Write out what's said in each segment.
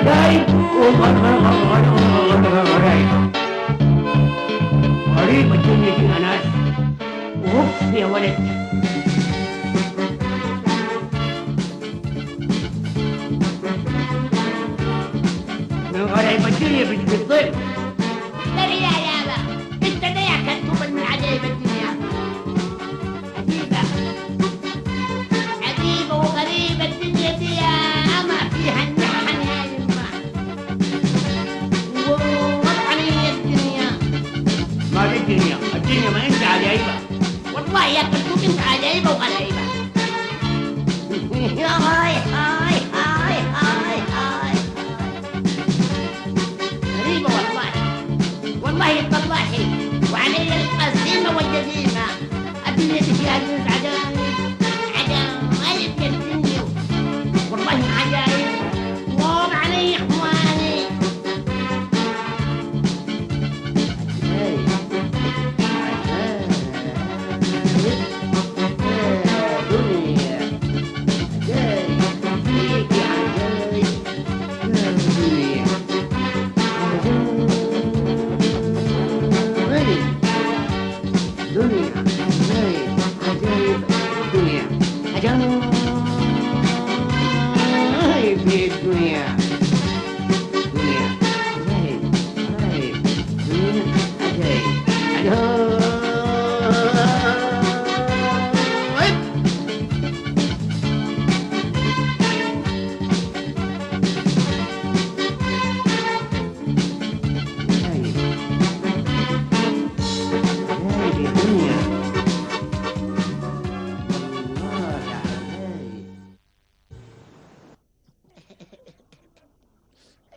غريب غريبة الدنيا دي يا ناس. وهوب يا ولد، من غريبة الدنيا بتضيق. دري يا يابا، انت ده يا كتوبا من عجائب الدنيا. عجيبة عجيبة وغريبة الدنيا دي يا ما فيها النحن يا يما. وطبعا هي الدنيا. ما في الدنيا ما انت عجيبة. والله يا كتوب انت عجيبة وغريبة. هاي هاي هاي هاي هاي غريبة والله. والله تالله وعلي القسيمة والجزيمة. الدنيا دي فيها جوز عجائب عجائب يا الدنيا. والله عجائب. مو علي يا اخواني.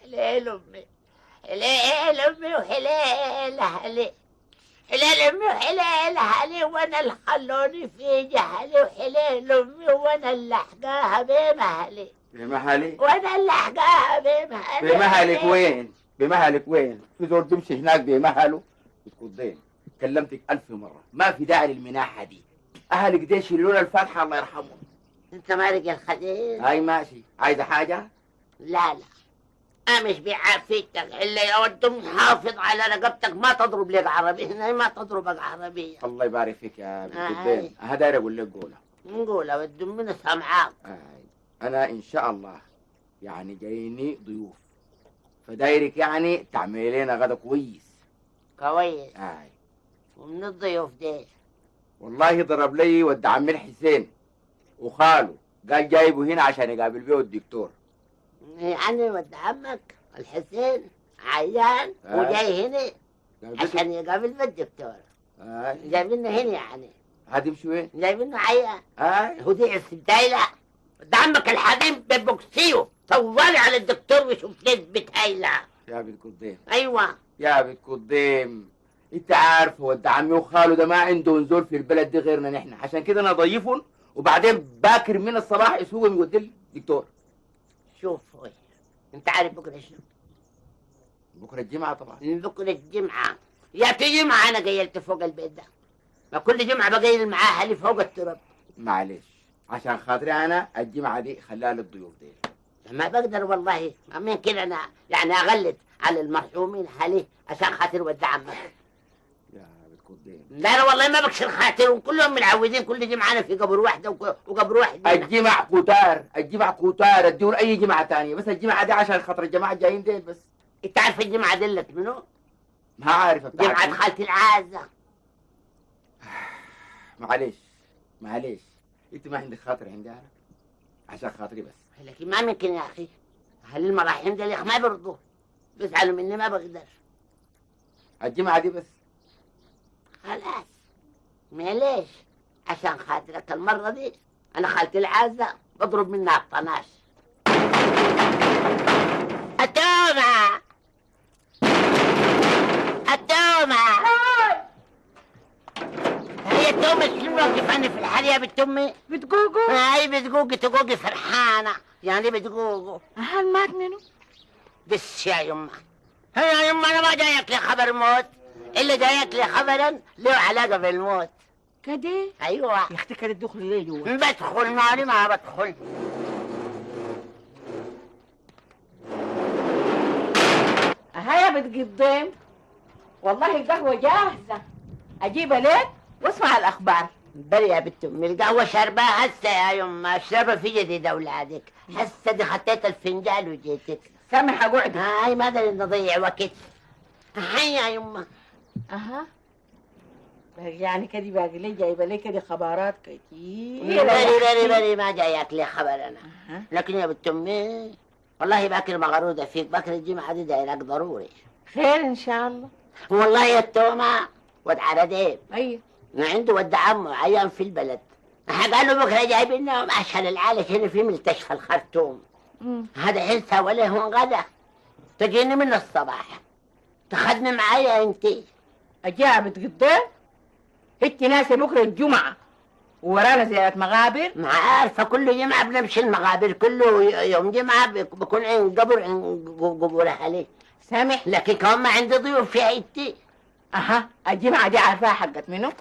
هلال امي، هلال امي وهلال اهلي. هلال امي وهلال اهلي وانا اللي خلوني في جهلي. وهلال امي وانا اللي احقاها بمهلي. بمهلي؟ وانا اللي احقاها بمهلي. بمهلك وين؟ بمهلك وين؟ في زول تمشي هناك بمهله؟ بتقضين كلمتك 1000 مرة، ما في داعي للمناحة دي. أهلك دي يشيلون الفاتحة الله يرحمهم. انت مالك يا الخدير؟ هاي ماشي، عايزة حاجة؟ لا أنا مش بعافيتك إلا لو أنت محافظ على رقبتك. ما تضرب لك عربي هنا، ما تضربك عربية. الله يبارك فيك يا بتقضين. هداير أقول لك قولة. نقولها والدمنا سامعاك. أنا إن شاء الله يعني جايني ضيوف، فدايرك يعني تعملي لنا غدا كويس. كويس. ومن الضيوف دي؟ والله ضرب لي ود عمي الحسين وخاله، قال جايبه هنا عشان يقابل بيه الدكتور. يعني ود عمك الحسين عيان وجاي هنا عشان يقابل بالدكتور. جايبينه هنا يعني. هتمشي وين؟ جايبينه عيان. هو دي السدايلة. ود عمك الحبيب ببوكسيو طوالي على الدكتور وشوف لي بتايلة. يا بنت قدام. ايوه يا بنت قدام، انت عارف ود عمي وخاله ده ما عندهم زول في البلد دي غيرنا نحن، عشان كده انا ضيفهم وبعدين باكر من الصباح يسوقهم يودي الدكتور. شوف انت عارف بكره شنو؟ بكره الجمعه طبعا. بكره الجمعه يا في جمعه انا قيلت فوق البيت ده. ما كل جمعه بقيل معاه اهلي فوق التراب. معلش عشان خاطري انا الجمعه دي خليها للضيوف دي. ما بقدر والله. من كده انا يعني اغلط على المرحومين اهلي عشان خاطر ود عمك. يا بتقدم. لا انا والله ما بكسر خاطرهم، كلهم متعودين كل جمعه انا في قبر واحده وقبر واحد. الجمع كتار، الجمع كتار، اديهم اي جمعه ثانيه، بس الجمعه دي عشان خاطر الجماعه الجايين ديل بس. انت عارف الجمعه دلت منو؟ ما عارف. جمعه خالتي العازه. معلش انت ما عندك خاطر عندها عشان خاطري بس. لكن ما ممكن يا اخي، اهل المراحم دي يا اخي ما برضوا بيزعلوا مني، ما بقدر. الجمعه دي بس. خلاص معليش عشان خاطرك المره دي انا خالتي العازه بضرب منها الطناش. التومه هي التومه شنو واقفاني في الحال يا بنت امي؟ بتقوقو؟ هاي بتقوقي فرحانه يعني بتقوقو. هل مات منه؟ بس يا يما، هي يا يما انا ما جايك لي خبر موت، اللي جايك لي خبرا له علاقه بالموت. كده؟ ايوه. يا اختي كانت تدخل ليه جوا؟ بدخل مالي ما بدخل. بتقدم. والله القهوة جاهزة، أجيبها لك واسمع الأخبار. بلي يا بنت امي، القهوه شربها هسه يا يما، اشربها في جديد اولادك. هسه دي خطيت الفنجان وجيتك. سامح اقعد. هاي ما ادري نضيع وقت. هاي يا يما. اها يعني كده باقي لي جايبه لي كده خبرات كتير. بري ما جايك لي خبر انا. لكن يا بنت امي والله باكر مغروده فيك، باكر الجمعه دي دايرك ضروري. خير ان شاء الله. والله يا التومه ود عرديب ايوه عنده ود عمه عيان في البلد، قالوا بكره جايبين لهم اشهر العالج هنا في مستشفى الخرطوم. هذا حلسه ولا هو غدا، تجيني من الصباح تاخذني معايا انت. اجيها بتقدم. انت ناسي بكره الجمعه وورانا زيارة مغابر. ما عارفه كل جمعه بنمشي المغابر، كل يوم جمعه بكون عند قبر عند قبور اهلي. سامح لكن كمان ما عندي ضيوف في عيلتي. اها الجمعه دي عارفاها حقت منو؟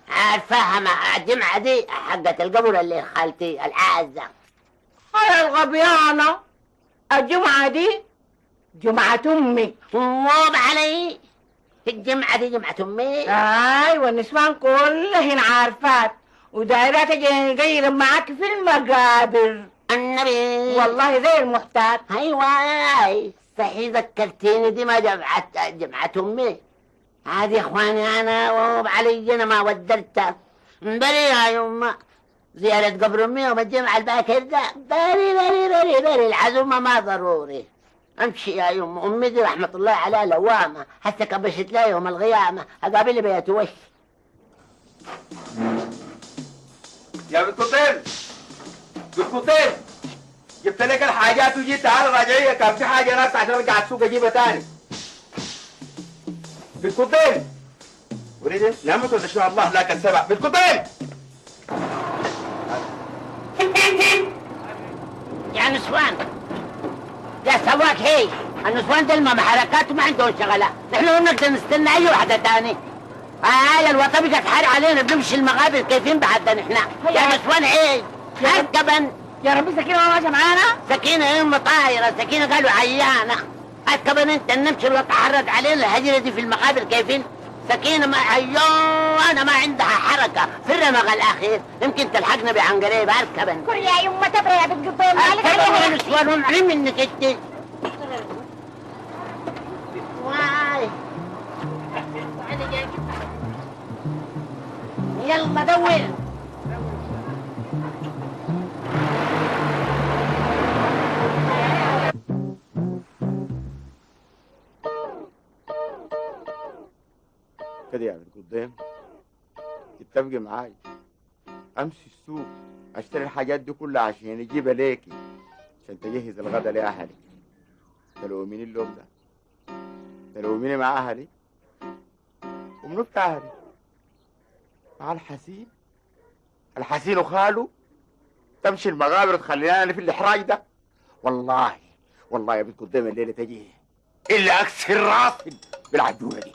عارفاها مع الجمعه دي حقت القبر اللي خالتي العازه. هاي الغبيانه، الجمعه دي جمعه امي. موض علي الجمعه دي جمعه امي. اي والنسوان كلهن عارفات ودايرات جايين معاك في المقابر. النبي والله زي المحتاج. ايوه صحيح ذكرتيني، دي ما جمعة امي. عاد يا اخواني انا وعلي انا ما ودرتها. بري يا يما زيارة قبر امي يوم الجمعة الباكر ده، بري العزومة ما ضروري. امشي يا يما، امي دي رحمة الله عليها لوامة، حتى كبشت لها يوم القيامة اقابل بيت وش. يا بنت قطيل، بنت قطيل، جبت لك الحاجات وجيت تعال راجعيه، كان في حاجه ناس عشان ارجع السوق اجيبها تاني. بنت قطيل وريدي نامت ولا شو؟ الله لا كسبها. بنت قطيل يا نسوان يا سواك، هي النسوان دول ما حركات وما عندهم شغلة، نحن ما بنقدر نستنى اي واحدة تاني. الوطن بقت حار علينا، بنمشي المغابر كيفين بعد نحن. يا نسوان هي اركبن. يا ربي سكينه ما ماشيه معانا. سكينة ام طايرة، سكينة قالوا عيانة. اركبن انت نمشي الوطن حرك علينا الهجرة دي في المغابر كيفين. سكينة ما عيانة ما عندها حركة في الرمق الأخير، يمكن تلحقنا بعنقريب. اركبن كل يا يما تبري يا بنت قطيل مالك اركبن عليها. يا نسوان ومعلم منك انت. واي يلا دور. كده يا بنت قدام تتفقي معاي امشي السوق اشتري الحاجات دي كلها عشان اجيبها ليكي، عشان تجهز الغدا لاهلي. تلوميني اللوم ده، تلوميني مع اهلي ومنو بتاع اهلي مع الحسين وخاله. تمشي المغابر تخلينا انا في الاحراج ده. والله يا بنت قدام الليله تجي الا اكسر راسي بالعجوله دي.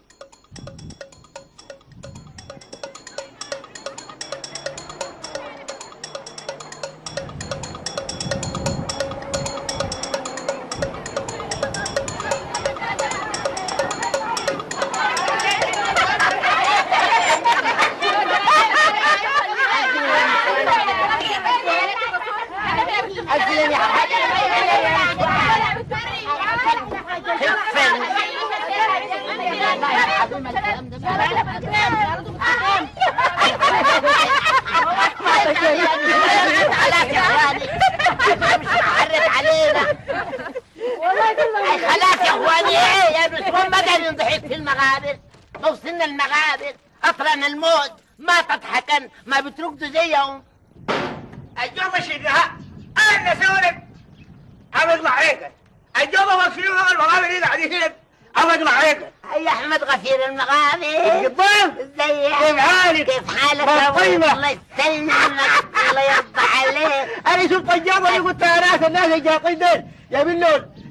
خلاص يا اخواني، يا نسوان ما قاعد نضحك في المغابر. وصلنا المغابر اطرنا الموت، ما تضحكن ما بترقدوا زيهم. الجوم شقها انا سولك ابغى عليك. الجوم واقفين المغابر اللي قاعدين هنا ابغى عليك. يا احمد غفير المغابر القطام ازيك؟ كيف حالك؟ كيف حالك يا طيبة. الله يسلمك الله يرضى عليك. انا شفت الجوم اللي قلت يا ناس الناس الجاطين دول جايبين لون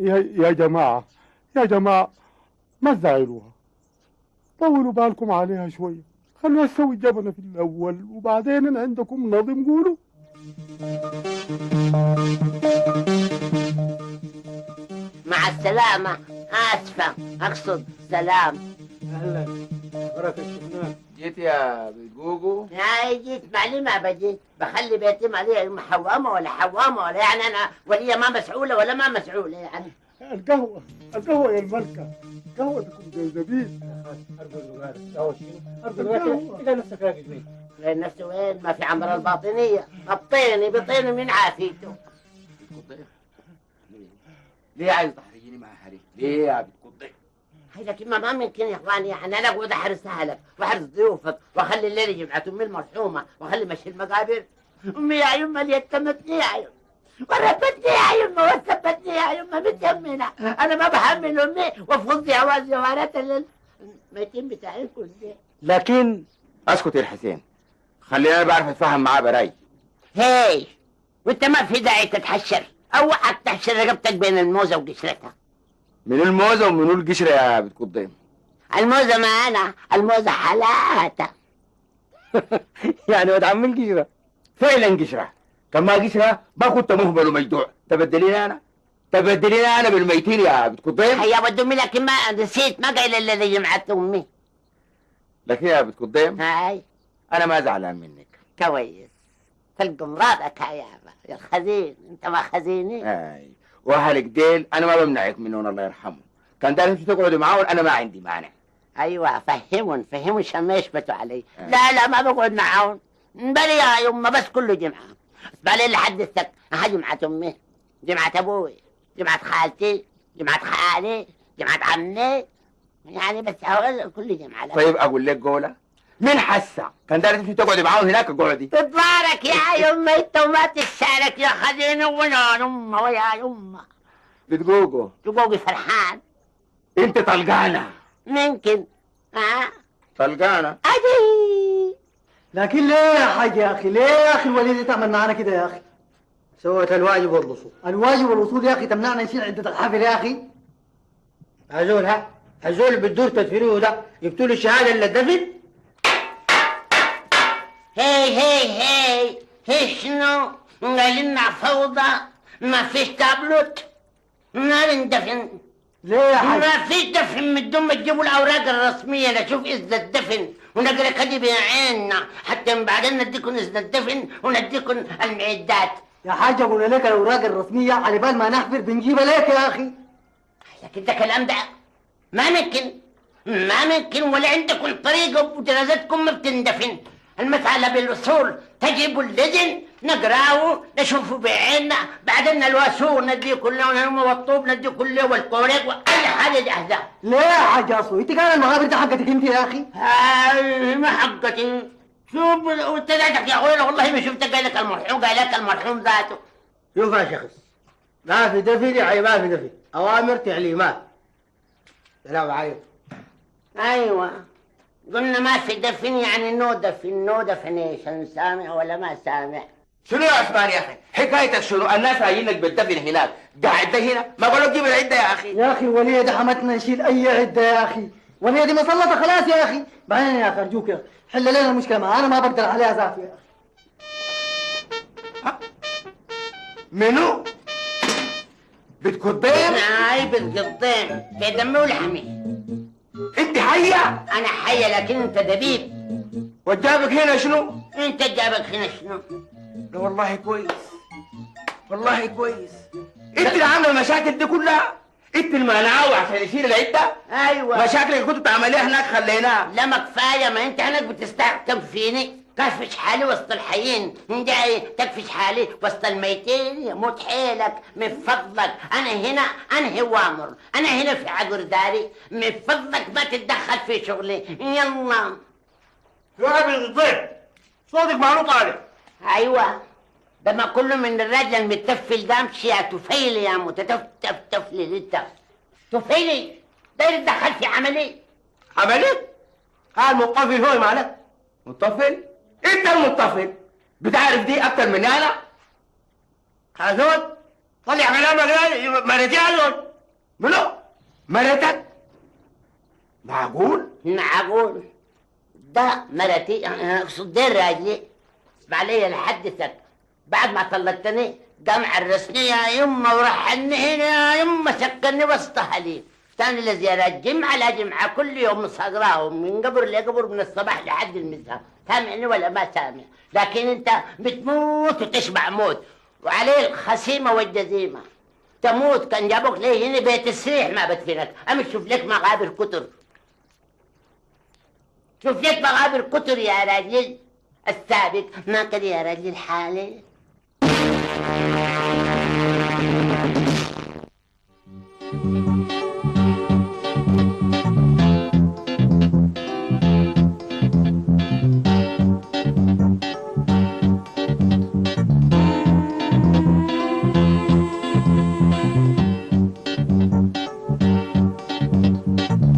يا جماعة يا جماعة ما تزعلوها، طولوا بالكم عليها شوية، خلوها تسوي الجبنة في الأول وبعدين إن عندكم نظم قولوا. مع السلامة. آسفة، أقصد سلام. اهلا، بركة شفناك. جيت يا بجوجو؟ هاي جيت معلي ما بجيت، بخلي بيتي عليه محومة ولا حوامة ولا يعني أنا ولية ما مسؤولة ولا ما مسؤولة يعني. القهوة يا الملكة، قهوة تكون جنزبيل. ارجل وقارب قهوة شنو؟ ارجل وقارب تلقى نفسك راقد مين؟ غير نفسه وين؟ ما في عمر الباطنية، بطيني من عافيته. ليه عايز تحرجيني مع حريق؟ ليه يا بتقضي؟ هيدا كلمة ما ممكن يا اخواني، يعني انا اقعد احرس اهلك واحرس ضيوفك واخلي الليله جمعة امي المرحومة واخلي مشي المقابر. امي يا يما اللي يتمتني يا يما وربتني يا يما وثبتني يا يما متيمنة، انا ما بحمل امي وافقد جواز جوارات الميتين بتاعكم دي. لكن اسكت يا حسين، خليني انا بعرف اتفاهم معاه براي. هاي وانت ما في داعي تتحشر، اوعك تحشر رقبتك بين الموزة وقشرتها. من الموزة ومن القشرة يا بتقضي؟ الموزة ما انا، الموزة حالاتها. يعني ولد عم القشرة فعلا قشرة، كان ما قشرة ما كنت مهمل ومجدوع. تبدليني انا بالميتين يا بتقضي. هيا ودومي لكن ما نسيت ما قايل الذي جمعت امي. لكن يا بتقضي هاي انا ما زعلان منك. كويس، تلقى مرادك يا الخزين، انت ما خزيني. اي واهلك ديل انا ما بمنعك منهم الله يرحمهم، كان دايما تقعدوا معاهم انا ما عندي مانع. ايوه فهمون شما يشبتوا علي. لا ما بقعد معاهم، بلي يا يما بس كل جمعة. بلي اللي حدثتك ها جمعة امي، جمعة ابوي، جمعة خالتي، جمعة خالي، جمعة عمي، يعني بس كل جمعة. طيب اقول لك قولة، من حسة كان دايما تقعدي معاهم هناك اقعدي. تتبارك يا يما انت وما تتشارك يا خزينة ويا يما ويا يما. بتقوقوا تقوقي فرحان. انت طلقانة. ممكن طلقانة أجي. لكن ليه يا حاج يا اخي؟ ليه يا اخي الوليدة تعمل معنا كده يا اخي؟ سوت الواجب والوصول. الواجب والوصول يا اخي تمنعنا نشيل عدة الحافل يا اخي. هزول بالدور تدفينه ده جبتوا له الشهاده اللي الدفن. هي شنو؟ قال لنا فوضى، ما فيش تابلوت، ما ندفن. ليه يا حاج؟ ما فيش دفن من دون ما تجيبوا الاوراق الرسميه نشوف اذن الدفن ونقرا كده بعيننا، حتى من بعدين نديكم اذن الدفن ونديكم المعدات. يا حاج اقول لك الاوراق الرسميه على بال ما نحفر بنجيبها لك يا اخي. لكن ده كلام ده ما ممكن ولا عندكم طريقه وجنازتكم ما بتندفن. المسألة بالوصول تجيبوا الإذن نقراه نشوفه بعيننا، بعدين نلوسوه نديه كله والطوب نديه كله والكوريك وأي حاجة جاهزة. ليه يا حاج اصو؟ انت قال المغابر دي حقتك انت يا اخي؟ هاي ما حقتي. شوف وانت ذاتك يا اخوي والله ما شفتك قال لك المرحوم ذاته. شوف يا شخص، ما في دفن يعني ما في دفن، اوامر تعليمات. سلام عليكم. ايوه قلنا ما في دفن يعني نو دفنيشن، سامع ولا ما سامع؟ شنو يا عثمان يا اخي؟ حكايتك شنو؟ الناس رايينك بالدفن هناك، قاعد ده هنا، ما قالوا جيب العده يا اخي. يا اخي وليه ده حمتنا نشيل اي عده يا اخي، وليه دي مسلطه خلاص يا اخي، بعدين يا اخي ارجوك يا اخي حل لنا المشكله معاه، انا ما بقدر عليها ذاتي يا اخي. منو؟ بتقضين؟ هاي بالقضين في دمي ولحمي. انت حية؟ انا حية لكن انت دبيب. وجابك هنا شنو؟ انت جابك هنا شنو؟ لا والله كويس، والله كويس. انت اللي عامله المشاكل دي كلها، انت المانعه عشان يشيل العده. ايوه مشاكل اللي كنت بتعمليها هناك خليناها. لا ما كفايه، ما انت هناك بتستحكم فيني، كفش حالي وسط الحيين، جاي تكفش حالي وسط الميتين، يموت حيلك من فضلك. انا هنا انهي وامر، انا هنا في عقر داري، من فضلك ما تتدخل في شغلي. يلا يا راجل الضيف صوتك معلو طالع. ايوه ده ما كله من الراجل المتفل ده. امشي يا تفيلي يا تفلي انت تفيلي ده يتدخل في عملي. عملت؟ قال مطفل هو معلك. متطفل؟ انت المتطفل، بتعرف دي اكتر مني انا. هذول طلع كلامك ده مرتي أزول. منو؟ مرتك؟ معقول؟ معقول. ده مرتي، اقصد دي راجلي. اسمع لي لحدثك، بعد ما طلقتني قام عرسني يا يمه ورحلني هنا يا يمه، سكنني وسط اهلي. ثاني لزيارات جمعه لا جمعه كل يوم صغراهم من قبر لقبر من الصباح لحد المساء. سامعني ولا ما سامع؟ لكن انت بتموت وتشبع موت، وعليه الخسيمه والجزيمه. تموت كان جابوك ليه هنا بيت السريح ما بدفنك. امشي شوف لك مقابر كتر، شوف لك مقابر كتر يا راجل. السابق ما كان يا راجل الحالي.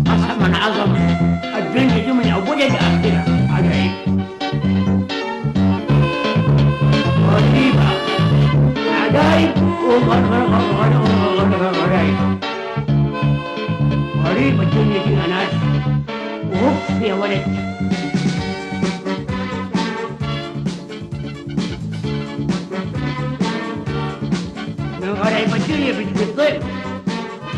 قسما عظم الدنيا دي من اولها لاخرها عجيب. غريبة عجايب وغرايب. غريبة الدنيا دي يا ناس. وهوب يا ولد. من غريبة الدنيا بتضيق.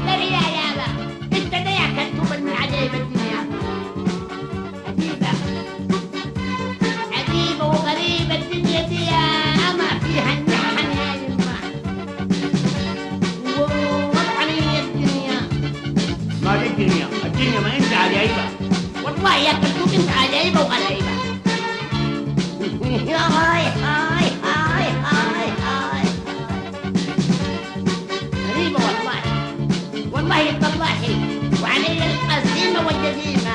لا لا لا لا، انت ليه كتب من عجائب الدنيا؟ عجيبة عجيبة وغريبة الدنيا دي يا أما، فيها النحن يا يما ووضعني الدنيا. ما دي الدنيا ما انت عجيبة. والله يا كتب انت عجيبة وغريبة. يا هاي هاي هاي هاي هاي غريبة والله، والله تطلعي وعلي القسيمة والجزيمة.